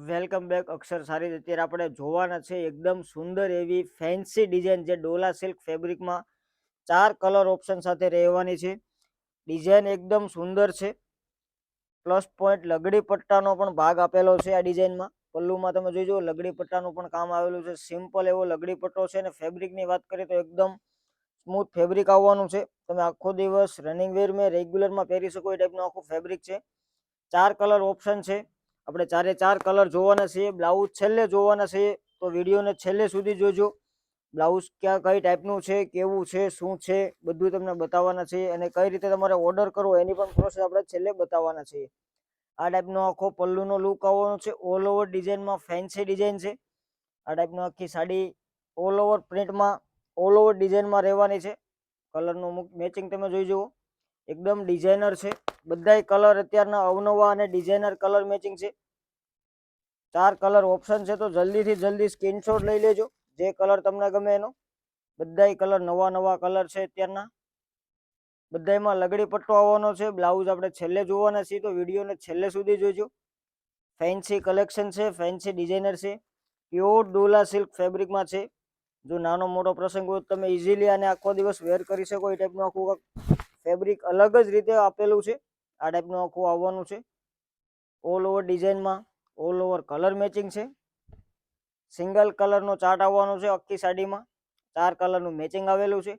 Welcome back અક્ષર સારી. અત્યારે આપણે જોવાના છે એકદમ સુંદર એવી ફેન્સી ડિઝાઇન જે ડોલા સિલ્ક ફેબ્રિકમાં 4 કલર ઓપ્શન સાથે રહેવાની છે. ડિઝાઇન એકદમ સુંદર છે. પ્લસ પોઈન્ટ લગડી પટ્ટાનો પણ ભાગ આપેલો છે આ ડિઝાઇનમાં. પલ્લુમાં તમે જોઈ જુઓ લગડી પટ્ટાનું પણ કામ આવેલું છે. સિમ્પલ એવો લગડી પટ્ટો છે અને ફેબ્રિકની વાત કરીએ તો એકદમ સ્મૂથ ફેબ્રિક આવવાનું છે. તમે આખો દિવસ રનિંગ વેરમાં રેગ્યુલરમાં પહેરી શકો એ ટાઈપનું આખું ફેબ્રિક છે. 4 કલર ઓપ્શન છે. આપણે 4 કલર જોવાના છીએ. બ્લાઉઝ છેલ્લે જોવાના છે તો વિડીયોને છેલ્લે સુધી જોજો. બ્લાઉઝ કઈ ટાઈપનું છે, કેવું છે, શું છે બધું તમને બતાવવાના છે અને કઈ રીતે તમારે ઓર્ડર કરવો એની પણ પ્રોસેસ આપણે છેલ્લે બતાવવાના છીએ. આ ટાઈપનો આખો પલ્લુનો લુક આવવાનો છે. ઓલ ઓવર ડિઝાઇનમાં ફેન્સી ડિઝાઇન છે. આ ટાઈપનો આખી સાડી ઓલ ઓવર પ્રિન્ટમાં ઓલ ઓવર ડિઝાઇનમાં રહેવાની છે. કલરનું મેચિંગ તમે જોઈ જુઓ એકદમ ડિઝાઇનર છે. બધાય કલર અત્યારના અવનવા અને ડિઝાઇનર કલર મેચિંગ છે. 4 કલર ઓપ્શન છે તો જલ્દીથી જલ્દી સ્ક્રીનશોટ લઈ લેજો જે કલર તમને ગમે એનો. બધાય કલર નવા કલર છે અત્યારના. બધાયમાં લગડી પટ્ટો આવવાનો છે. બ્લાઉઝ આપણે છેલ્લે જોવાના છીએ તો વિડીયોને છેલ્લે સુધી જોજો. ફેન્સી કલેક્શન છે, ફેન્સી ડિઝાઇનર છે, પ્યોર ડોલા સિલ્ક ફેબ્રિકમાં છે. જો નાનો મોટો પ્રસંગ હોય તમે ઇઝીલી આને આખો દિવસ વેર કરી શકો એ ટાઈપનું આખું ફેબ્રિક અલગ જ રીતે આપેલું છે. આ ટાઈપનું આખું આવવાનું છે. ઓલ ઓવર ડિઝાઇનમાં ઓલ ઓવર કલર મેચિંગ છે. સિંગલ કલરનો ચાર્ટ આવવાનો છે. આખી સાડીમાં 4 કલરનું મેચિંગ આવેલું છે.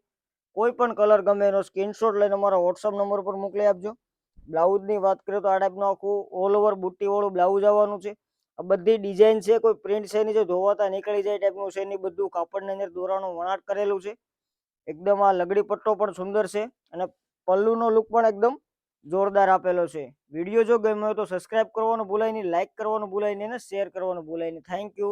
કોઈ પણ કલર ગમે એનો સ્ક્રીનશોટ લઈને અમારા વોટ્સઅપ નંબર પર મોકલી આપજો. બ્લાઉઝની વાત કરીએ તો આ ટાઈપનું આખું ઓલ ઓવર બુટ્ટીવાળું બ્લાઉઝ આવવાનું છે. આ બધી ડિઝાઇન છે, કોઈ પ્રિન્ટ છે નહીં જો ધોવાતા નીકળી જાય ટાઈપનું છે નહીં. બધું કાપડની અંદર દોરાનું વણાટ કરેલું છે. એકદમ આ લગડી પટ્ટો પણ સુંદર છે અને પલ્લુનો લુક પણ એકદમ જોરદાર આપેલો છે. વિડીયો જો ગમ્યો હોય તો સબસ્ક્રાઇબ કરવાનું ભૂલાય નહીં, લાઇક કરવાનું ભૂલાય નહીં અને શેર કરવાનું ભૂલાય નહીં. Thank you.